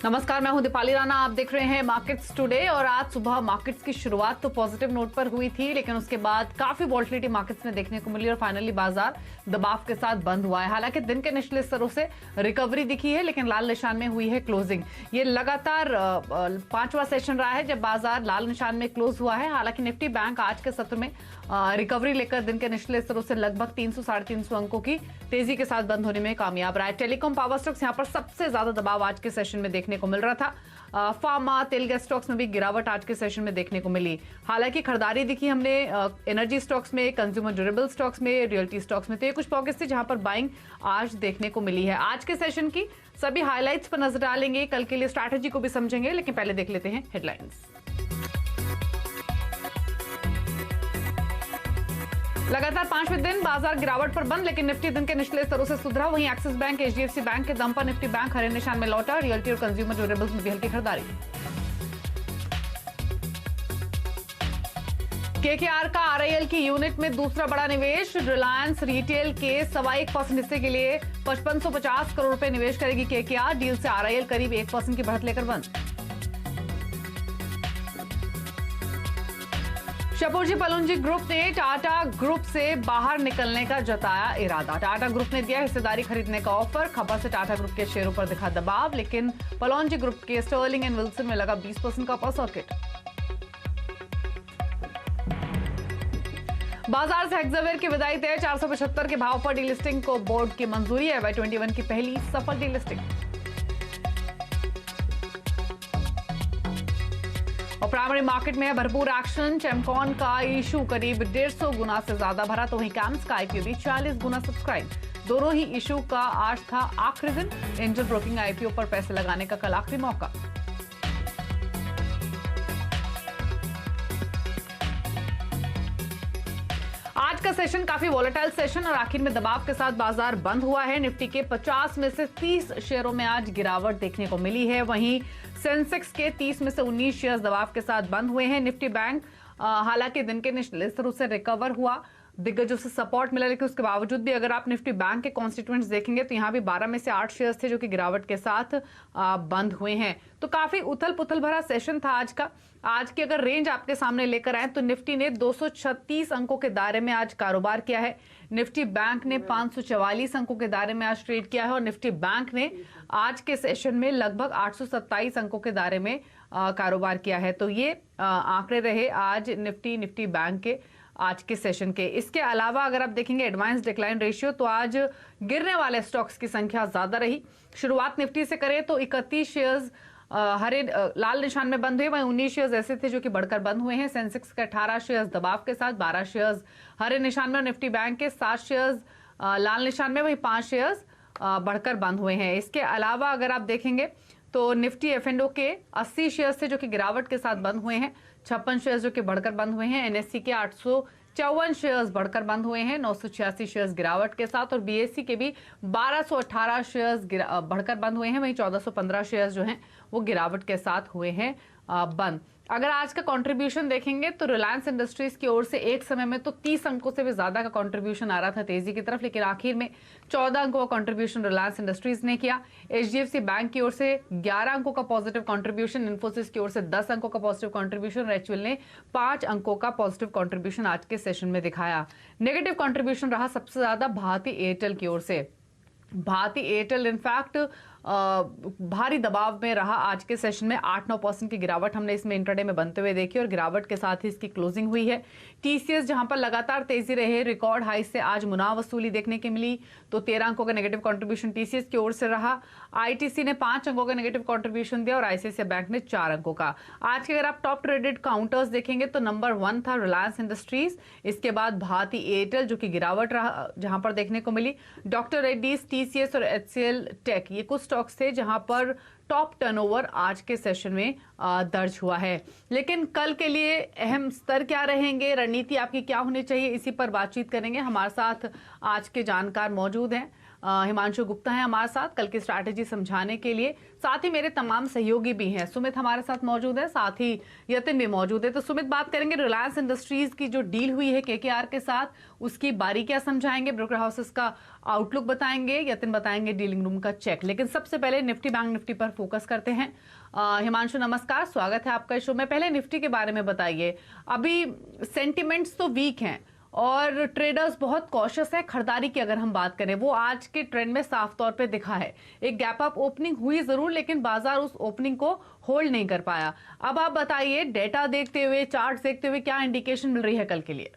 नमस्कार, मैं हूं दीपाली राणा। आप देख रहे हैं मार्केट्स टुडे। और आज सुबह मार्केट्स की शुरुआत तो पॉजिटिव नोट पर हुई थी, लेकिन उसके बाद काफी वॉलेटिलिटी मार्केट्स में देखने को मिली और फाइनली बाजार दबाव के साथ बंद हुआ है। हालांकि दिन के निचले स्तरों से रिकवरी दिखी है, लेकिन लाल निशान में हुई है क्लोजिंग। ये लगातार पांचवा सेशन रहा है जब बाजार लाल निशान में क्लोज हुआ है। हालांकि निफ्टी बैंक आज के सत्र में रिकवरी लेकर दिन के निचले स्तरों से लगभग 300 साढ़े 300 अंकों की तेजी के साथ बंद होने में कामयाब रहा है। टेलीकॉम, पावर स्टॉक्स यहां पर सबसे ज्यादा दबाव आज के सेशन में देखने को मिल रहा था। फार्मा, तेल गैस स्टॉक्स में भी गिरावट आज के सेशन में देखने को मिली। हालांकि खरीदारी दिखी हमने एनर्जी स्टॉक्स में, कंज्यूमर ड्यूरेबल स्टॉक्स में, रियल्टी स्टॉक्स में। तो ये कुछ पॉकेट्स थे जहां पर बाइंग आज देखने को मिली है। आज के सेशन की सभी हाईलाइट्स पर नजर डालेंगे, कल के लिए स्ट्रैटेजी को भी समझेंगे, लेकिन पहले देख लेते हैं हेडलाइंस। लगातार पांचवें दिन बाजार गिरावट पर बंद, लेकिन निफ्टी दिन के निचले स्तरों से सुधरा। वहीं एक्सिस बैंक, एचडीएफसी बैंक के दम पर निफ्टी बैंक हरे निशान में लौटा। रियल्टी और कंज्यूमर ड्यूरेबल्स में भी हल्की खरीदारी। केकेआर का आरआईएल की यूनिट में दूसरा बड़ा निवेश। रिलायंस रिटेल के 1.25% हिस्से के लिए 5550 करोड़ रुपए निवेश करेगी केकेआर। डील से आरआईएल करीब 1% की बढ़त लेकर बंद। शापूरजी पलुंजी ग्रुप ने टाटा ग्रुप से बाहर निकलने का जताया इरादा। टाटा ग्रुप ने दिया हिस्सेदारी खरीदने का ऑफर। खबर से टाटा ग्रुप के शेयरों पर दिखा दबाव, लेकिन पलुंजी ग्रुप के स्टर्लिंग एंड विल्सन में लगा 20% का अपर सर्किट। बाजार से हेक्सावेयर की विदाई तय। 475 के भाव पर डीलिस्टिंग को बोर्ड की मंजूरी है। FY21 की पहली सफल डीलिस्टिंग। और प्राइमरी मार्केट में भरपूर एक्शन। चेमकॉन का इशू करीब 150 गुना से ज्यादा भरा, तो वहीं कैम्स का आईपीओ भी 40 गुना सब्सक्राइब। दोनों ही इशू का आज था आखिरी दिन। एंजल ब्रोकिंग आईपीओ पर पैसे लगाने का कल आखिरी मौका। आज का सेशन काफी वॉलेटाइल सेशन और आखिर में दबाव के साथ बाजार बंद हुआ है। निफ्टी के 50 में से 30 शेयरों में आज गिरावट देखने को मिली है। वहीं सेंसेक्स के 30 में से 19 शेयर दबाव के साथ बंद हुए हैं। निफ्टी बैंक हालांकि दिन के निचले स्तरों से रिकवर हुआ, दिग्गजों से सपोर्ट मिला, लेकिन उसके बावजूद भी अगर आप निफ्टी बैंक के कॉन्स्टिट्यूएंट्स देखेंगे तो यहाँ भी 12 में से 8 शेयर्स थे जो कि गिरावट के साथ बंद हुए हैं। तो काफी उथल पुथल भरा सेशन था आज का। आज की अगर रेंज आपके सामने लेकर आए तो निफ्टी ने 236 अंकों के दायरे में आज कारोबार किया है। निफ्टी बैंक ने 544 अंकों के दायरे में आज ट्रेड किया है और निफ्टी बैंक ने आज के सेशन में लगभग 827 अंकों के दायरे में कारोबार किया है। तो ये आंकड़े रहे आज निफ्टी बैंक के आज के सेशन के। इसके अलावा अगर आप देखेंगे एडवांस डिक्लाइन रेशियो, तो आज गिरने वाले स्टॉक्स की संख्या ज्यादा रही। शुरुआत निफ्टी से करें तो 31 शेयर्स लाल निशान में बंद हुए, वहीं 19 शेयर्स ऐसे थे जो कि बढ़कर बंद हुए हैं। सेंसेक्स के 18 शेयर्स दबाव के साथ, 12 शेयर्स हरे निशान में और निफ्टी बैंक के 7 शेयर्स लाल निशान में, वहीं 5 शेयर्स बढ़कर बंद हुए हैं। इसके अलावा अगर आप देखेंगे तो निफ्टी F&O के 80 शेयर्स थे जो कि गिरावट के साथ बंद हुए हैं। 56 शेयर्स जो कि बढ़कर बंद हुए हैं। NSE के 854 शेयर्स बढ़कर बंद हुए हैं, 986 शेयर्स गिरावट के साथ। और BSE के भी 1218 शेयर्स बढ़कर बंद हुए हैं, वहीं 1415 शेयर्स जो हैं वो गिरावट के साथ हुए हैं बंद। अगर आज का कंट्रीब्यूशन देखेंगे तो रिलायंस इंडस्ट्रीज की ओर से एक समय में तो 30 अंकों से भी ज्यादा का कंट्रीब्यूशन आ रहा था तेजी की तरफ, लेकिन आखिर में 14 अंकों का कंट्रीब्यूशन रिलायंस इंडस्ट्रीज ने किया। HDFC बैंक की ओर से 11 अंकों का पॉजिटिव कंट्रीब्यूशन, इन्फोसिस की ओर से 10 अंकों का पॉजिटिव कंट्रीब्यूशन और HUL ने 5 अंकों का पॉजिटिव कंट्रीब्यूशन आज के सेशन में दिखाया। नेगेटिव कंट्रीब्यूशन रहा सबसे ज्यादा भारती एयरटेल की ओर से। भारती एयरटेल इनफैक्ट भारी दबाव में रहा। आज के सेशन में 8-9% की गिरावट हमने इसमें इंट्राडे में बनते हुए देखी और गिरावट के साथ ही इसकी क्लोजिंग हुई है। TCS जहां पर लगातार तेजी रहे, रिकॉर्ड हाई से आज मुनाफ वसूली देखने की मिली, तो 13 अंकों का नेगेटिव कंट्रीब्यूशन TCS की ओर से रहा। ITC ने 5 अंकों का नेगेटिव कंट्रीब्यूशन दिया और ICICI बैंक ने 4 अंकों का। आज के अगर आप टॉप ट्रेडेड काउंटर्स देखेंगे तो नंबर 1 था रिलायंस इंडस्ट्रीज, इसके बाद भारती एयरटेल जो कि गिरावट रहा जहां पर देखने को मिली। डॉक्टर रेड्डीज, TCS और HCL टेक ये कुछ स्टॉक्स थे जहां पर टॉप टर्नओवर आज के सेशन में दर्ज हुआ है। लेकिन कल के लिए अहम स्तर क्या रहेंगे, रणनीति आपकी क्या होनी चाहिए, इसी पर बातचीत करेंगे। हमारे साथ आज के जानकार मौजूद हैं। हिमांशु गुप्ता हैं हमारे साथ कल की स्ट्रैटेजी समझाने के लिए। साथ ही मेरे तमाम सहयोगी भी हैं। सुमित हमारे साथ मौजूद है, साथ ही यतिन भी मौजूद है। तो सुमित, बात करेंगे रिलायंस इंडस्ट्रीज की जो डील हुई है केकेआर के साथ, उसकी बारीकियां समझाएंगे, ब्रोकर हाउसेस का आउटलुक बताएंगे, यतिन बताएंगे डीलिंग रूम का चेक। लेकिन सबसे पहले निफ्टी बैंक निफ्टी पर फोकस करते हैं। हिमांशु नमस्कार, स्वागत है आपका शो में। पहले निफ्टी के बारे में बताइए। अभी सेंटिमेंट्स तो वीक हैं और ट्रेडर्स बहुत कॉशियस है। खरीदारी की अगर हम बात करें, वो आज के ट्रेंड में साफ तौर पे दिखा है। एक गैप अप ओपनिंग हुई जरूर, लेकिन बाजार उस ओपनिंग को होल्ड नहीं कर पाया। अब आप बताइए, डेटा देखते हुए, चार्ट देखते हुए, क्या इंडिकेशन मिल रही है कल के लिए?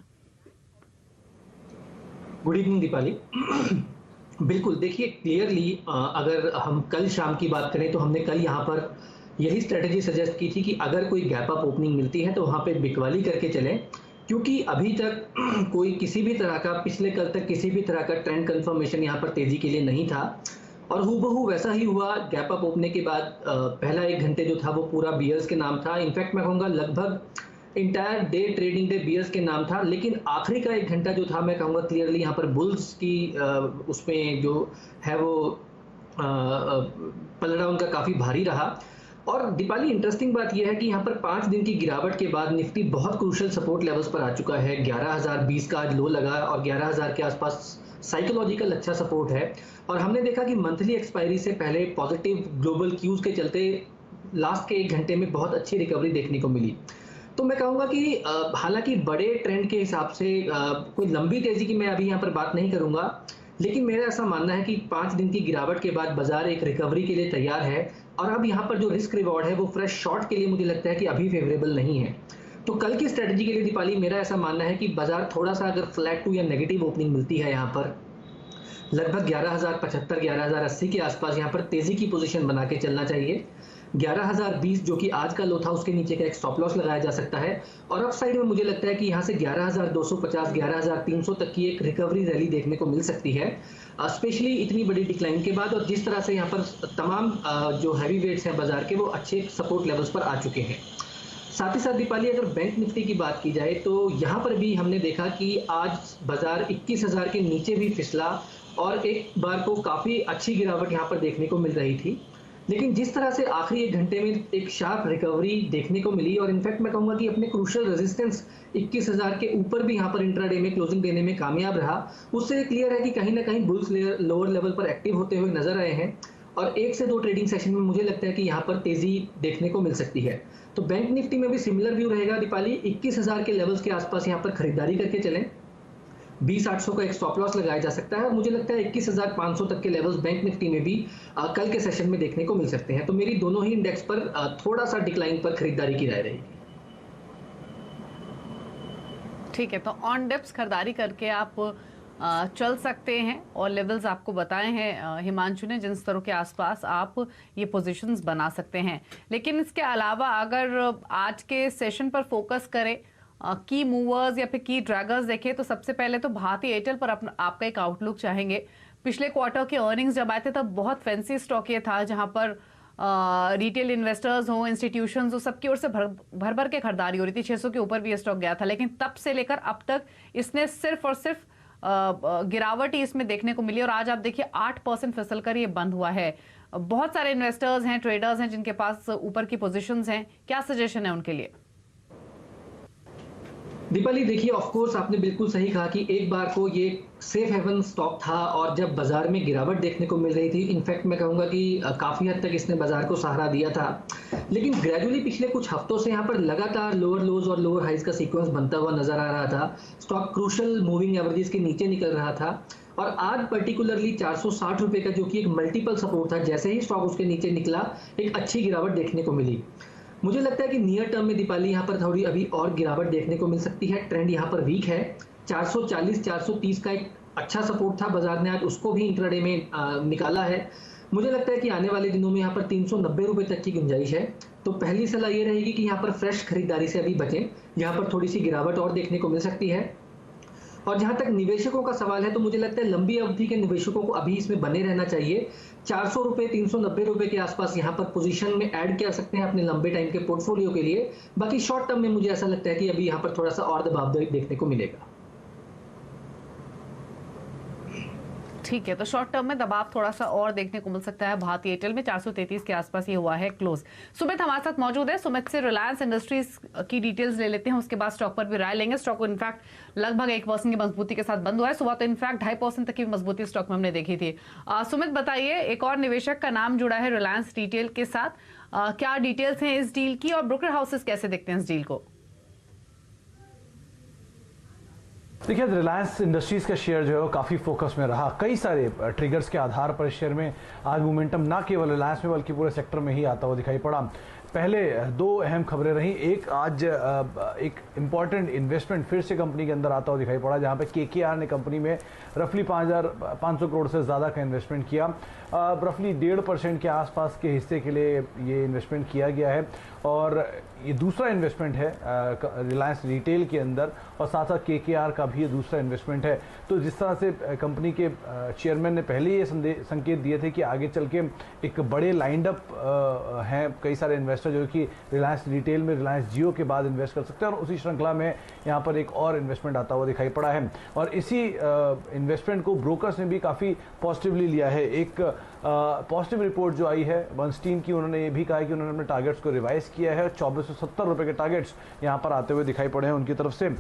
Good evening Deepali. बिल्कुल, देखिए क्लियरली अगर हम कल शाम की बात करें तो हमने कल यहाँ पर यही स्ट्रेटेजी सजेस्ट की थी कि अगर कोई गैप अप ओपनिंग मिलती है तो वहाँ पे बिकवाली करके चलें, क्योंकि अभी तक कोई किसी भी तरह का, पिछले कल तक किसी भी तरह का ट्रेंड कंफर्मेशन यहाँ पर तेजी के लिए नहीं था। और हूबहू वैसा ही हुआ। गैप अप ओपनिंग के बाद पहला 1 घंटे जो था वो पूरा बियर्स के नाम था। इनफैक्ट मैं कहूँगा लगभग entire day, trading day bears के नाम था। लेकिन आखिरी का 1 घंटा जो था, मैं कहूँगा क्लियरली यहाँ पर बुल्स की उसमें जो है वो पलड़ा उनका काफ़ी भारी रहा। और दीपाली, इंटरेस्टिंग बात यह है कि यहाँ पर 5 दिन की गिरावट के बाद निफ्टी बहुत क्रूशल सपोर्ट लेवल्स पर आ चुका है। 11,020 का आज लो लगा और 11,000 के आसपास साइकोलॉजिकल अच्छा सपोर्ट है। और हमने देखा कि मंथली एक्सपायरी से पहले पॉजिटिव ग्लोबल क्यूज के चलते लास्ट के 1 घंटे में बहुत अच्छी रिकवरी देखने को मिली। तो मैं कहूँगा कि हालांकि बड़े ट्रेंड के हिसाब से कोई लंबी तेजी की मैं अभी यहाँ पर बात नहीं करूँगा, लेकिन मेरा ऐसा मानना है कि 5 दिन की गिरावट के बाद बाजार एक रिकवरी के लिए तैयार है। और अब यहाँ पर जो रिस्क रिवॉर्ड है वो फ्रेश शॉर्ट के लिए मुझे लगता है कि अभी फेवरेबल नहीं है। तो कल की स्ट्रेटजी के लिए दीपाली, मेरा ऐसा मानना है कि बाजार थोड़ा सा अगर फ्लैट टू या नेगेटिव ओपनिंग मिलती है यहाँ पर लगभग 11,075 11,080 के आसपास यहाँ पर तेजी की पोजीशन बना के चलना चाहिए। 11,020 जो कि आज का लो था, उसके नीचे का एक स्टॉप लॉस लगाया जा सकता है। और अप साइड में मुझे लगता है कि यहाँ से 11,250 11,300 तक की एक रिकवरी रैली देखने को मिल सकती है, स्पेशली इतनी बड़ी डिक्लाइन के बाद। और जिस तरह से यहाँ पर तमाम जो हैवी वेट्स हैं बाजार के, वो अच्छे सपोर्ट लेवल्स पर आ चुके हैं। साथ ही साथ दीपाली, अगर बैंक निफ्टी की बात की जाए तो यहाँ पर भी हमने देखा कि आज बाजार 21,000 के नीचे भी फिसला और एक बार को काफ़ी अच्छी गिरावट यहाँ पर देखने को मिल रही थी। लेकिन जिस तरह से आखिरी 1 घंटे में एक शार्प रिकवरी देखने को मिली, और इनफैक्ट मैं कहूँगा कि अपने क्रूशियल रेजिस्टेंस 21,000 के ऊपर भी यहाँ पर इंट्राडे में क्लोजिंग देने में कामयाब रहा, उससे क्लियर है कि कहीं ना कहीं बुल्स लोअर लेवल पर एक्टिव होते हुए नजर आए हैं। और 1 से 2 ट्रेडिंग सेशन में मुझे लगता है कि यहाँ पर तेजी देखने को मिल सकती है। तो बैंक निफ्टी में भी सिमिलर व्यू रहेगा दीपाली। 21,000 के लेवल्स के आसपास यहाँ पर खरीदारी करके चलें। 20,800 का एक स्टॉप लॉस लगाया जा सकता है। मुझे लगता है 21,500 तक के लेवल्स बैंक निफ्टी में भी कल के सेशन में देखने को मिल सकते हैं। तो मेरी दोनों ही इंडेक्स पर थोड़ा सा डिक्लाइन पर खरीदारी की राय रहेगी। ठीक है, तो ऑन डिप्स खरीदारी करके आप चल सकते हैं और लेवल्स आपको बताए हैं हिमांशु ने, जिन स्तरों के आसपास आप ये पोजीशंस बना सकते हैं। लेकिन इसके अलावा अगर आज के सेशन पर फोकस करें, की मूवर्स या फिर की ड्रैगर्स देखें, तो सबसे पहले तो भारती एयरटेल पर आपका एक आउटलुक चाहेंगे। पिछले क्वार्टर के अर्निंग्स जब आए थे तब बहुत फैंसी स्टॉक ये था, जहां पर रिटेल इन्वेस्टर्स हो, इंस्टीट्यूशंस हो, सबकी ओर से भर भर के खरीदारी हो रही थी। 600 के ऊपर भी ये स्टॉक गया था। लेकिन तब से लेकर अब तक इसने सिर्फ और सिर्फ गिरावट ही इसमें देखने को मिली। और आज आप देखिए 8% फिसल कर ये बंद हुआ है। बहुत सारे इन्वेस्टर्स हैं, ट्रेडर्स हैं, जिनके पास ऊपर की पोजीशंस हैं। क्या सजेशन है उनके लिए? दीपाली, देखिए ऑफ कोर्स आपने बिल्कुल सही कहा कि एक बार को ये सेफ हेवन स्टॉक था और जब बाजार में गिरावट देखने को मिल रही थी, इनफैक्ट मैं कहूँगा कि काफ़ी हद तक इसने बाजार को सहारा दिया था। लेकिन ग्रेजुअली पिछले कुछ हफ्तों से यहाँ पर लगातार लोअर लोज और लोअर हाइज का सीक्वेंस बनता हुआ नजर आ रहा था। स्टॉक क्रूशल मूविंग एवरेजेस के नीचे निकल रहा था और आज पर्टिकुलरली 460 रुपये का, जो कि एक मल्टीपल सपोर्ट था, जैसे ही स्टॉक उसके नीचे निकला एक अच्छी गिरावट देखने को मिली। मुझे लगता है कि नियर टर्म में दीपाली यहाँ पर थोड़ी अभी और गिरावट देखने को मिल सकती है। ट्रेंड यहाँ पर वीक है। 440 430 का एक अच्छा सपोर्ट था, बाजार ने आज उसको भी इंट्राडे में निकाला है। मुझे लगता है कि आने वाले दिनों में यहाँ पर 390 रुपये तक की गुंजाइश है। तो पहली सलाह ये रहेगी कि यहाँ पर फ्रेश खरीदारी से अभी बचें। यहाँ पर थोड़ी सी गिरावट और देखने को मिल सकती है। और जहां तक निवेशकों का सवाल है तो मुझे लगता है लंबी अवधि के निवेशकों को अभी इसमें बने रहना चाहिए। 400 रुपये 390 रुपये के आसपास यहां पर पोजीशन में ऐड कर सकते हैं अपने लंबे टाइम के पोर्टफोलियो के लिए। बाकी शॉर्ट टर्म में मुझे ऐसा लगता है कि अभी यहां पर थोड़ा सा और दबाव देखने को मिलेगा। ठीक है, तो शॉर्ट टर्म में दबाव थोड़ा सा और देखने को मिल सकता है। भारतीय एयरटेल में 433 के आसपास ये हुआ है क्लोज। सुमित हमारे साथ मौजूद है। सुमित से रिलायंस इंडस्ट्रीज की डिटेल्स ले लेते हैं, उसके बाद स्टॉक पर भी राय लेंगे। स्टॉक को इनफैक्ट लगभग 1% की मजबूती के साथ बंद हुआ है। सुबह तो इनफैक्ट 2.5% तक की मजबूती स्टॉक में हमने देखी थी। सुमित बताइए, एक और निवेशक का नाम जुड़ा है रिलायंस रिटेल के साथ, क्या डिटेल्स हैं इस डील की और ब्रोकर हाउसेस कैसे देखते हैं इस डील को? देखिए, रिलायंस इंडस्ट्रीज का शेयर जो है वो काफ़ी फोकस में रहा। कई सारे ट्रिगर्स के आधार पर शेयर में आज मोमेंटम ना केवल रिलायंस में बल्कि पूरे सेक्टर में ही आता हुआ दिखाई पड़ा। पहले दो अहम खबरें रहीं। एक, आज एक इम्पॉर्टेंट इन्वेस्टमेंट फिर से कंपनी के अंदर आता हुआ दिखाई पड़ा, जहां पे केकेआर ने कंपनी में रफली 5,500 करोड़ से ज़्यादा का इन्वेस्टमेंट किया। रफली 1.5% के आसपास के हिस्से के लिए ये इन्वेस्टमेंट किया गया है और ये दूसरा इन्वेस्टमेंट है रिलायंस रिटेल के अंदर और साथ साथ केकेआर का भी ये दूसरा इन्वेस्टमेंट है। तो जिस तरह से कंपनी के चेयरमैन ने पहले ये संकेत दिए थे कि आगे चल के एक बड़े लाइंड अप हैं कई सारे इन्वेस्टर जो कि रिलायंस रिटेल में रिलायंस जियो के बाद इन्वेस्ट कर सकते हैं, और उसी श्रृंखला में यहाँ पर एक और इन्वेस्टमेंट आता हुआ दिखाई पड़ा है और इसी इन्वेस्टमेंट को ब्रोकर्स ने भी काफ़ी पॉजिटिवली लिया है। एक पॉजिटिव रिपोर्ट जो आई है बर्नस्टीन की, उन्होंने ये भी कहा है कि उन्होंने अपने टारगेट्स को रिवाइज किया है। 2470 रुपये के टारगेट्स यहाँ पर आते हुए दिखाई पड़े हैं उनकी तरफ से।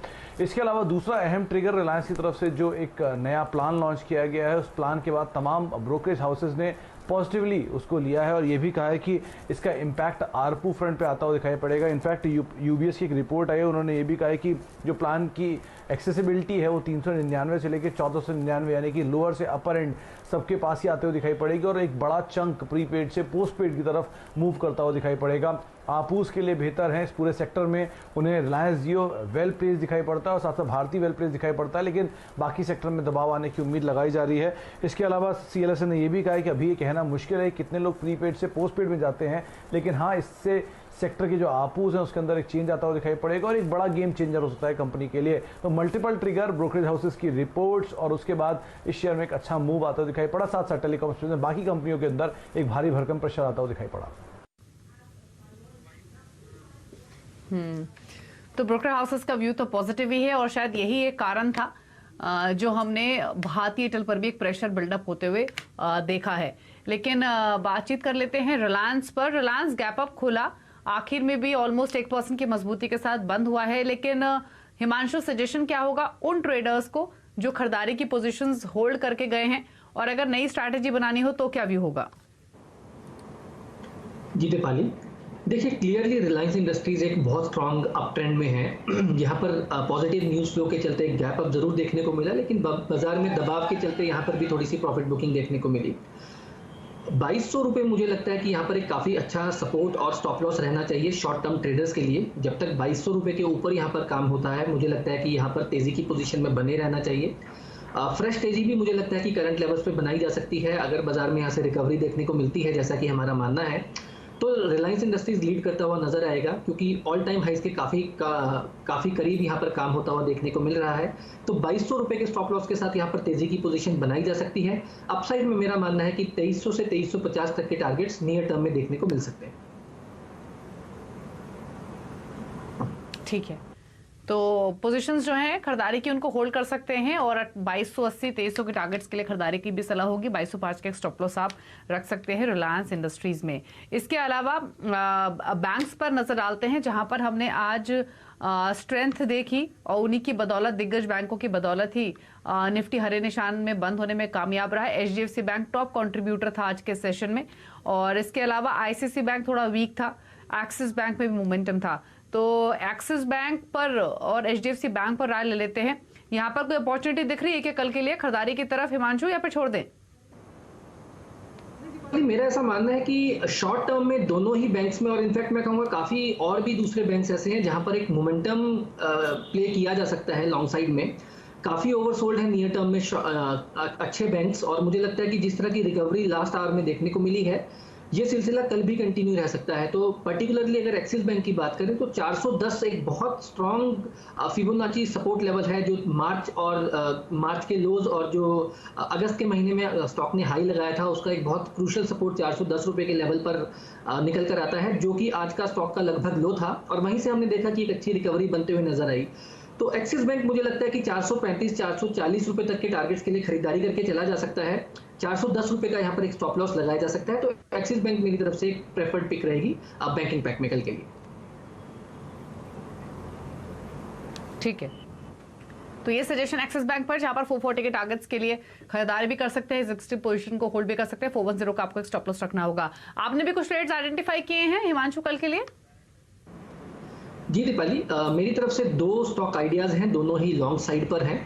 इसके अलावा दूसरा अहम ट्रिगर रिलायंस की तरफ से जो एक नया प्लान लॉन्च किया गया है, उस प्लान के बाद तमाम ब्रोकरेज हाउसेज ने पॉजिटिवली उसको लिया है और ये भी कहा है कि इसका इम्पैक्ट आरपू फ्रंट पे आता हुआ दिखाई पड़ेगा। इनफैक्ट यूबीएस की एक रिपोर्ट आई है, उन्होंने ये भी कहा है कि जो प्लान की एक्सेसिबिलिटी है वो 399 से लेकर 1499 यानी कि लोअर से अपर एंड सबके पास ही आते हुए दिखाई पड़ेगी और एक बड़ा चंक प्रीपेड से पोस्टपेड की तरफ मूव करता हुआ दिखाई पड़ेगा। आपूस के लिए बेहतर है इस पूरे सेक्टर में, उन्हें रिलायंस जियो वेल प्लेस दिखाई पड़ता है और साथ साथ भारतीय वेल प्लेस दिखाई पड़ता है, लेकिन बाकी सेक्टर में दबाव आने की उम्मीद लगाई जा रही है। इसके अलावा सीएलएसए ने यह भी कहा है कि अभी ये कहना मुश्किल है कितने लोग प्रीपेड से पोस्टपेड में जाते हैं, लेकिन हाँ, इससे सेक्टर के जो आपूस है उसके अंदर एक चेंज आता हुआ दिखाई पड़ेगा और एक बड़ा गेम चेंजर हो सकता है कंपनी के लिए। तो मल्टीपल ट्रिगर, ब्रोकरेज हाउसेस की रिपोर्ट्स और उसके बाद इस शेयर में एक अच्छा मूव आता हुआ दिखाई पड़ा। साथ साथ टेलीकॉम स्पेस में बाकी कंपनियों के अंदर एक भारी भरकम प्रेशर आता हुआ दिखाई पड़ा। तो ब्रोकर हाउसेस का व्यू तो पॉजिटिव ही है और शायद यही एक कारण था जो हमने भारतीय एयरटेल पर भी एक प्रेशर बिल्डअप होते हुए देखा है। लेकिन बातचीत कर लेते हैं रिलायंस पर। रिलायंस गैप अप खुला, आखिर में भी ऑलमोस्ट 1% की मजबूती के साथ बंद हुआ है, लेकिन हिमांशु सजेशन क्या होगा उन ट्रेडर्स को जो खरीदारी की पोजीशंस होल्ड करके गए हैं, और अगर नई स्ट्रैटेजी बनानी हो तो क्या व्यू होगा? जी दीपाली, देखिए क्लियरली रिलायंस इंडस्ट्रीज एक बहुत स्ट्रांग अप ट्रेंड में है। यहाँ पर पॉजिटिव न्यूज़ फ्लो के चलते एक गैप अप जरूर देखने को मिला, लेकिन बाजार में दबाव के चलते यहाँ पर भी थोड़ी सी प्रॉफिट बुकिंग देखने को मिली। 2200 रुपये मुझे लगता है कि यहाँ पर एक काफ़ी अच्छा सपोर्ट और स्टॉप लॉस रहना चाहिए शॉर्ट टर्म ट्रेडर्स के लिए। जब तक 2200 रुपये के ऊपर यहाँ पर काम होता है, मुझे लगता है कि यहाँ पर तेज़ी की पोजीशन में बने रहना चाहिए। फ्रेश तेजी भी मुझे लगता है कि करंट लेवल्स पे बनाई जा सकती है अगर बाजार में यहाँ से रिकवरी देखने को मिलती है, जैसा कि हमारा मानना है। तो रिलायंस इंडस्ट्रीज लीड करता हुआ नजर आएगा, क्योंकि ऑल टाइम हाइस के काफी करीब यहाँ पर काम होता हुआ देखने को मिल रहा है। तो 2200 रुपए के स्टॉप लॉस के साथ यहाँ पर तेजी की पोजीशन बनाई जा सकती है। अपसाइड में मेरा मानना है कि 2300 से 2350 तक के टारगेट्स नियर टर्म में देखने को मिल सकते हैं। ठीक है, तो पोजीशंस जो हैं खरीदारी की उनको होल्ड कर सकते हैं और 2280 2300 के टारगेट्स के लिए खरीदारी की भी सलाह होगी। 2205 के स्टॉप लॉस आप रख सकते हैं रिलायंस इंडस्ट्रीज में। इसके अलावा बैंक्स पर नजर डालते हैं, जहां पर हमने आज स्ट्रेंथ देखी और उन्हीं की बदौलत, दिग्गज बैंकों की बदौलत ही निफ्टी हरे निशान में बंद होने में कामयाब रहा है। एचडीएफसी बैंक टॉप कंट्रीब्यूटर था आज के सेशन में, और इसके अलावा आईसीआईसीआई बैंक थोड़ा वीक था, एक्सिस बैंक में भी मोमेंटम था। तो एक्सिस बैंक पर और एचडीएफसी बैंक पर राय ले लेते हैं। यहाँ पर कोई अपॉर्चुनिटी दिख रही है कि कल के लिए खरीदारी की तरफ हिमांशु, या फिर छोड़ दें? मेरा ऐसा मानना है कि शॉर्ट टर्म में दोनों ही बैंक्स में, और इनफैक्ट मैं कहूँगा काफ़ी और भी दूसरे बैंक्स ऐसे हैं जहां पर एक मोमेंटम प्ले किया जा सकता है लॉन्ग साइड में। काफ़ी ओवरसोल्ड है नियर टर्म में अच्छे बैंक्स, और मुझे लगता है कि जिस तरह की रिकवरी लास्ट आवर में देखने को मिली है, ये सिलसिला कल भी कंटिन्यू रह सकता है। तो पर्टिकुलरली अगर एक्सिस बैंक की बात करें तो 410 एक बहुत स्ट्रॉन्ग फिबोनाची सपोर्ट लेवल है, जो मार्च के लोज और जो अगस्त के महीने में स्टॉक ने हाई लगाया था, उसका एक बहुत क्रूशियल सपोर्ट 410 रुपए के लेवल पर निकल कर आता है, जो कि आज का स्टॉक का लगभग लो था, और वहीं से हमने देखा कि एक अच्छी रिकवरी बनते हुए नजर आई। तो एक्सिस बैंक मुझे लगता है कि 435 440 रुपए तक के टारगेट्स के लिए खरीदारी करके चला जा सकता है। 410 रुपए का यहाँ पर एक स्टॉप लॉस लगाया जा सकता है। तो एक्सिस बैंक मेरी तरफ से एक प्रेफर्ड पिक रहेगी बैंकिंग पैक में कल के लिए। ठीक है, तो ये सजेशन एक्सिस बैंक पर, जहां पर 440 के टारगेट्स के लिए खरीदारी भी कर सकते हैं, एग्जिस्टिंग पोजीशन को होल्ड भी कर सकते हैं। 410 का आपको एक स्टॉप लॉस रखना होगा। आपने भी कुछ ट्रेड्स आइडेंटिफाई किए हैं हिमांशु कल के लिए? जी दीपाली, मेरी तरफ से 2 स्टॉक आइडियाज हैं, दोनों ही लॉन्ग साइड पर हैं।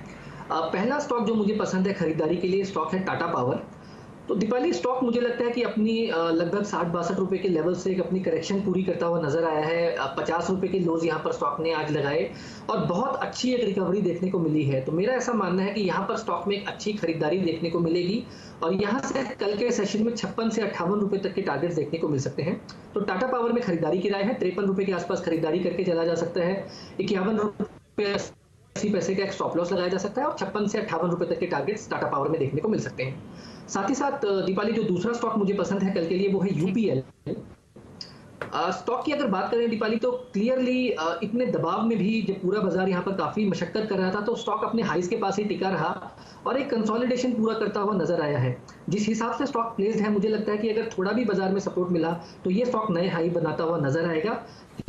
पहला स्टॉक जो मुझे पसंद है खरीदारी के लिए स्टॉक है टाटा पावर। तो दीपाली स्टॉक मुझे लगता है कि अपनी लगभग 60-62 रुपए के लेवल से एक अपनी करेक्शन पूरी करता हुआ नजर आया है। 50 रुपए के लोज यहाँ पर स्टॉक ने आज लगाए और बहुत अच्छी एक रिकवरी देखने को मिली है। तो मेरा ऐसा मानना है कि यहाँ पर स्टॉक में एक अच्छी खरीदारी देखने को मिलेगी और यहाँ से कल के सेशन में 56 से 58 रुपए तक के टारगेट्स देखने को मिल सकते हैं। तो टाटा पावर में खरीदारी की राय है। 53 रुपए के आसपास खरीदारी करके चला जा सकता है। 51 रुपए 80 पैसे का एक स्टॉप लॉस लगाया जा सकता है और 56 से 58 रुपए तक के टारगेट्स टाटा पावर में देखने को मिल सकते हैं। साथ ही साथ दीपाली जो दूसरा स्टॉक मुझे पसंद है कल के लिए वो है यूपीएल। स्टॉक की अगर बात करें दीपाली तो क्लियरली इतने दबाव में भी जब पूरा बाजार यहाँ पर काफी मशक्कत कर रहा था तो स्टॉक अपने हाईज के पास ही टिका रहा और एक कंसोलिडेशन पूरा करता हुआ नजर आया है। जिस हिसाब से स्टॉक प्लेस्ड है मुझे लगता है कि अगर थोड़ा भी बाजार में सपोर्ट मिला तो ये स्टॉक नए हाई बनाता हुआ नजर आएगा।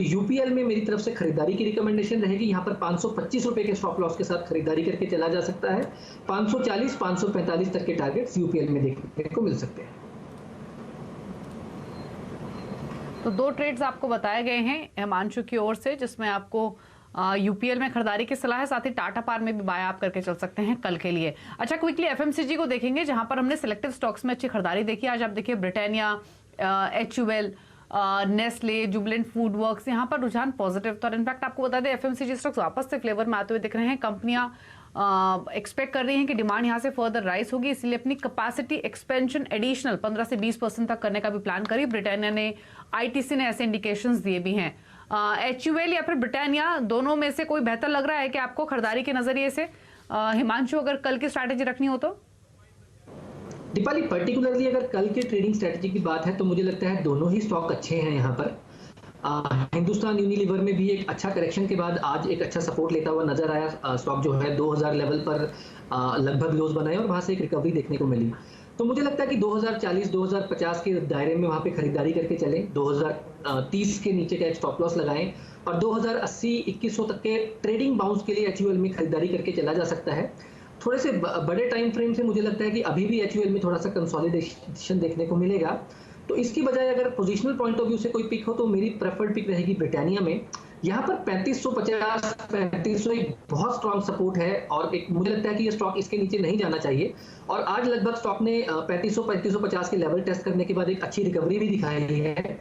यूपीएल में मेरी तरफ से खरीदारी की रिकमेंडेशन रहेगी। यहाँ पर 525 रुपए के स्टॉप लॉस के साथ खरीदारी करके चला जा सकता है। 540 545 तक के टारगेट्स यूपीएल में देखने को मिल सकते हैं। तो 2 ट्रेड्स आपको बताए गए हैं हिमांशु की ओर से, जिसमें आपको यूपीएल में खरीदारी की सलाह है, साथ ही टाटा पावर में भी बाय आप करके चल सकते हैं कल के लिए। अच्छा, क्विकली एफएमसीजी को देखेंगे, जहां पर हमने सिलेक्टिव स्टॉक्स में अच्छी खरीदारी देखी। आज आप देखिए Britannia, HUL, Nestle, Jubilant food works, यहाँ पर रुझान पॉजिटिव था। और इनफैक्ट आपको बता दें एफएमसीजी स्टॉक्स वापस से फ्लेवर में आते हुए दिख रहे हैं। कंपनियां एक्सपेक्ट कर रही हैं कि डिमांड यहाँ से फर्दर राइज होगी, इसलिए अपनी कैपेसिटी एक्सपेंशन एडिशनल 15 से 20% तक करने का भी प्लान करी। ब्रिटानिया ने, आईटीसी ने ऐसे इंडिकेशंस दिए भी हैं। HUL या फिर ब्रिटानिया, दोनों में से कोई बेहतर लग रहा है कि आपको खरीदारी के नजरिए से? हिमांशु, अगर कल की स्ट्रैटेजी रखनी हो तो? दीपाली पर्टिकुलरली अगर कल के ट्रेडिंग स्ट्रेटेजी की बात है तो मुझे लगता है दोनों ही स्टॉक अच्छे हैं। यहाँ पर हिंदुस्तान यूनिलीवर में भी एक अच्छा करेक्शन के बाद आज एक अच्छा सपोर्ट लेता हुआ नजर आया। स्टॉक जो है 2000 लेवल पर लगभग लोज बनाए और वहां से एक रिकवरी देखने को मिली। तो मुझे लगता है कि 2040 2050 के दायरे में वहां पे खरीदारी करके चले। 2030 के नीचे का एक स्टॉप लॉस लगाएं और 2080 2100 तक के ट्रेडिंग बाउंस के लिए HUL में खरीदारी करके चला जा सकता है। थोड़े से बड़े टाइम फ्रेम से मुझे लगता है कि अभी भी HUL में थोड़ा सा कंसोलिडेशन देखने को मिलेगा। तो इसकी बजाय अगर पोजिशनल पॉइंट ऑफ व्यू से कोई पिक हो तो मेरी प्रेफर्ड पिक रहेगी ब्रिटानिया में। यहाँ पर 3550 3500 एक बहुत स्ट्रॉन्ग सपोर्ट है और एक मुझे लगता है कि ये स्टॉक इसके नीचे नहीं जाना चाहिए। और आज लगभग स्टॉक ने 3550 के लेवल टेस्ट करने के बाद एक अच्छी रिकवरी भी दिखाई है।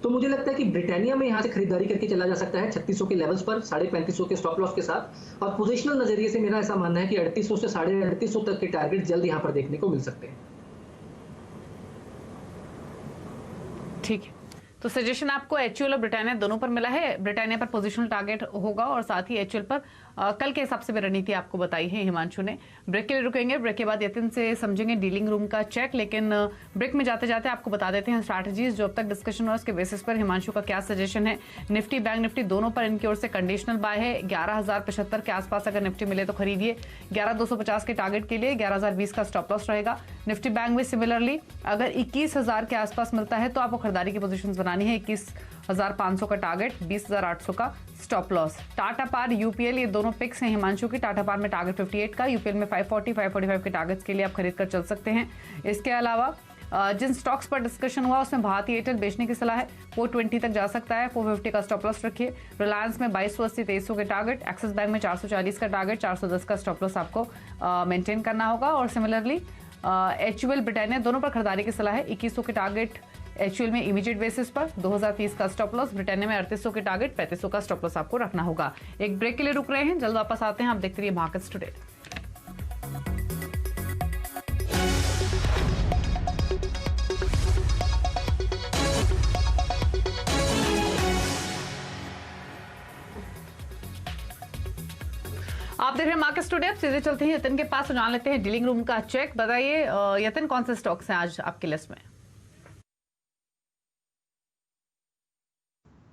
तो मुझे लगता है कि ब्रिटानिया में यहाँ से खरीदारी करके चला जा सकता है 3600 के लेवल्स पर 3550 के स्टॉप लॉस के साथ। और पोजिशनल नजरिए से मेरा ऐसा मानना है कि 3800 से 3850 तक के टारगेट जल्द यहाँ पर देखने को मिल सकते हैं। ठीक है, तो सजेशन आपको HUL और ब्रिटानिया दोनों पर मिला है। ब्रिटानिया पर पोजीशनल टारगेट होगा और साथ ही HUL पर कल के हिसाब से भी रणनीति आपको बताई है हिमांशु ने। ब्रेक के लिए रुकेंगे, ब्रेक के बाद यतिन से समझेंगे डीलिंग रूम का चेक। लेकिन ब्रेक में जाते जाते आपको बता देते हैं स्ट्रैटेजीज जो अब तक डिस्कशन हुआ उसके बेसिस पर हिमांशु का क्या सजेशन है। निफ्टी, बैंक निफ्टी दोनों पर इनकी ओर से कंडीशनल बाय है। 11,075 के आसपास अगर निफ्टी मिले तो खरीदिए। 11,250 के टारगेट के लिए 11,020 का स्टॉप लॉस रहेगा। निफ्टी बैंक में सिमिलरली अगर 21,000 के आसपास मिलता है तो आपको खरीदारी की पोजीशन बनानी है। 21,500 का टारगेट, 20,800 का स्टॉप लॉस। टाटा पार, यूपीएल, ये दोनों पिक्स हैं हिमांशु की। टाटा पार में टारगेट 58 का, यूपीएल में 540 545 के टारगेट्स के लिए आप खरीद कर चल सकते हैं। इसके अलावा जिन स्टॉक्स पर डिस्कशन हुआ उसमें भारती एयरटेल बेचने की सलाह है। 420 तक जा सकता है, 450 का स्टॉप लॉस रखिए। रिलायंस में 2280 2300 के टारगेट, एक्सिस बैंक में 440 का टारगेट, 410 का स्टॉप लॉस आपको मेंटेन करना होगा। और सिमिलरली HUL, ब्रिटानिया दोनों पर खरीदारी की सलाह है। 2100 के टारगेट HUL में इमीडिएट बेसिस पर, 2030 का स्टॉप लॉस, ब्रिटानिया में 3800 के टारगेट, 3500 का स्टॉप लॉस आपको रखना होगा। एक ब्रेक के लिए रुक रहे हैं, जल्द वापस आते हैं। आप देखते रहिए मार्केट्स टुडे। आप देख रहे हैं मार्केट्स टुडे। अब सीधे चलते हैं यतिन के पास, जान लेते हैं डीलिंग रूम का चेक। बताइए यतिन, कौन से स्टॉक्स हैं आज आपकी लिस्ट में?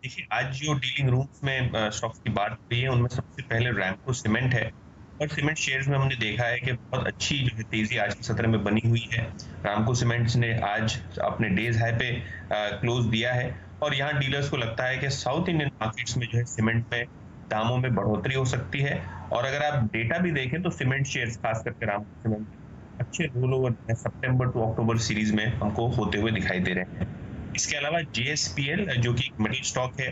देखिए, आज जो डीलिंग रूम्स में स्टॉक्स की बात हुई है, उनमें सबसे पहले रैमको सीमेंट है और सीमेंट शेयर्स में हमने देखा है कि बहुत अच्छी जो है तेजी आज के सत्र में बनी हुई है। रामको सीमेंट्स ने आज अपने डेज हाई पे क्लोज दिया है और यहाँ डीलर्स को लगता है कि साउथ इंडियन मार्केट्स में जो है सीमेंट में दामों में बढ़ोतरी हो सकती है। और अगर आप डेटा भी देखें तो सीमेंट शेयर्स, खास करके रामको सीमेंट, अच्छे रोल ओवर सितंबर टू अक्टूबर सीरीज में हमको होते हुए दिखाई दे रहे हैं। इसके अलावा JSPL जो कि एक मिडिल स्टॉक है,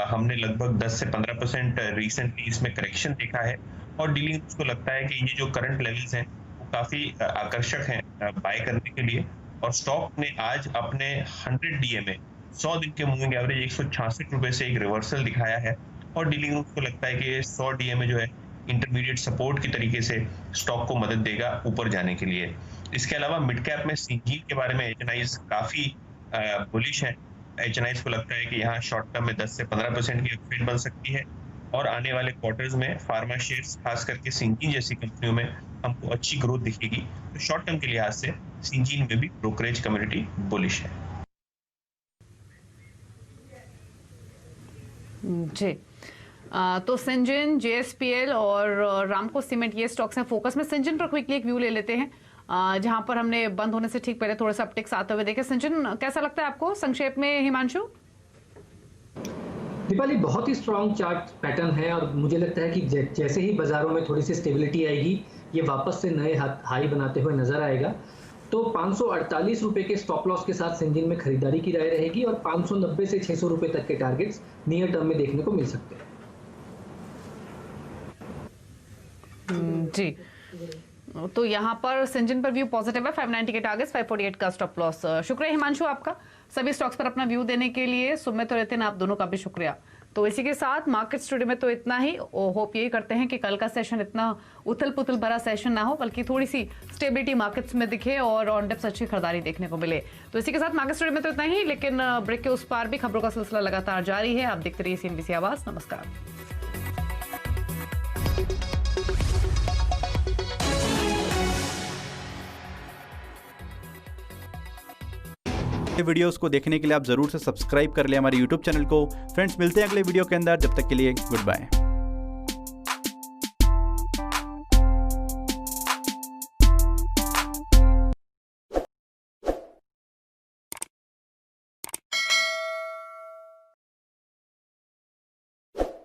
हमने लगभग 10 से 15% रिसेंटली इसमें करेक्शन देखा है और डीलिंग को लगता है कि ये जो करंट लेवल्स हैं वो काफी आकर्षक हैं बाय करने के लिए। और स्टॉक ने आज अपने 100 DMA 100 दिन के मूविंग एवरेज 166 रुपए से एक रिवर्सल दिखाया है और डीलिंग को लगता है कि 100 DMA जो है इंटरमीडिएट सपोर्ट की तरीके से स्टॉक को मदद देगा ऊपर जाने के लिए। इसके अलावा मिड कैप में सिंजीन के बारे में एचएनआईज काफी बुलिश है। एचएनआईज को लगता है कि यहाँ शॉर्ट टर्म में 10 से 15% की अपसाइड बन सकती है और आने वाले क्वार्टर्स में फार्मा शेयर्स, खास करके सिंजीन जैसी कंपनियों में हमको अच्छी ग्रोथ दिखेगी। तो शॉर्ट टर्म के लिहाज से सिंजीन में भी ब्रोकरेज कम्युनिटी बुलिश है। जी, तो सिंजीन, JSPL और रामको सीमेंट ये स्टॉक्स हैं फोकस में। सिंजीन पर क्विकली एक व्यू ले लेते हैं, जहां पर हमने बंद होने से ठीक पहले थोड़ा सा अपटिक्स आते हुए देखे। सिंजीन कैसा लगता है आपको संक्षेप में, हिमांशु? दीपाली, बहुत ही स्ट्रॉन्ग चार्ट पैटर्न है और मुझे लगता है कि जैसे ही बाजारों में थोड़ी सी स्टेबिलिटी आएगी, ये वापस से नए हाई बनाते हुए नजर आएगा। तो 548 रुपए के स्टॉप लॉस के साथ सिंजीन में खरीदारी की राय रहेगी और 590 से 600 रुपए तक के टारगेट्स नियर टर्म में देखने को मिल सकते हैं। जी, तो यहाँ पर सिंजीन पर व्यू पॉजिटिव है, 590 के टारगेट्स, 548 का स्टॉप लॉस। शुक्रिया हिमांशु आपका सभी स्टॉक्स पर अपना व्यू देने के लिए। सुमित और नितिन, आप दोनों का भी शुक्रिया। तो इसी के साथ मार्केट स्टूडियो में तो इतना ही। होप यही करते हैं कि कल का सेशन इतना उथल पुथल भरा सेशन ना हो, बल्कि थोड़ी सी स्टेबिलिटी मार्केट्स में दिखे और ऑन डिप्स अच्छी खरीदारी देखने को मिले। तो इसी के साथ मार्केट स्टूडियो में तो इतना ही, लेकिन ब्रेक के उस पार भी खबरों का सिलसिला लगातार जारी है। आप देखते रहिए CNBC आवाज। नमस्कार। वीडियोस को देखने के लिए आप जरूर से सब्सक्राइब कर ले हमारे YouTube चैनल को। फ्रेंड्स, मिलते हैं अगले वीडियो के अंदर, जब तक के लिए गुड बाय।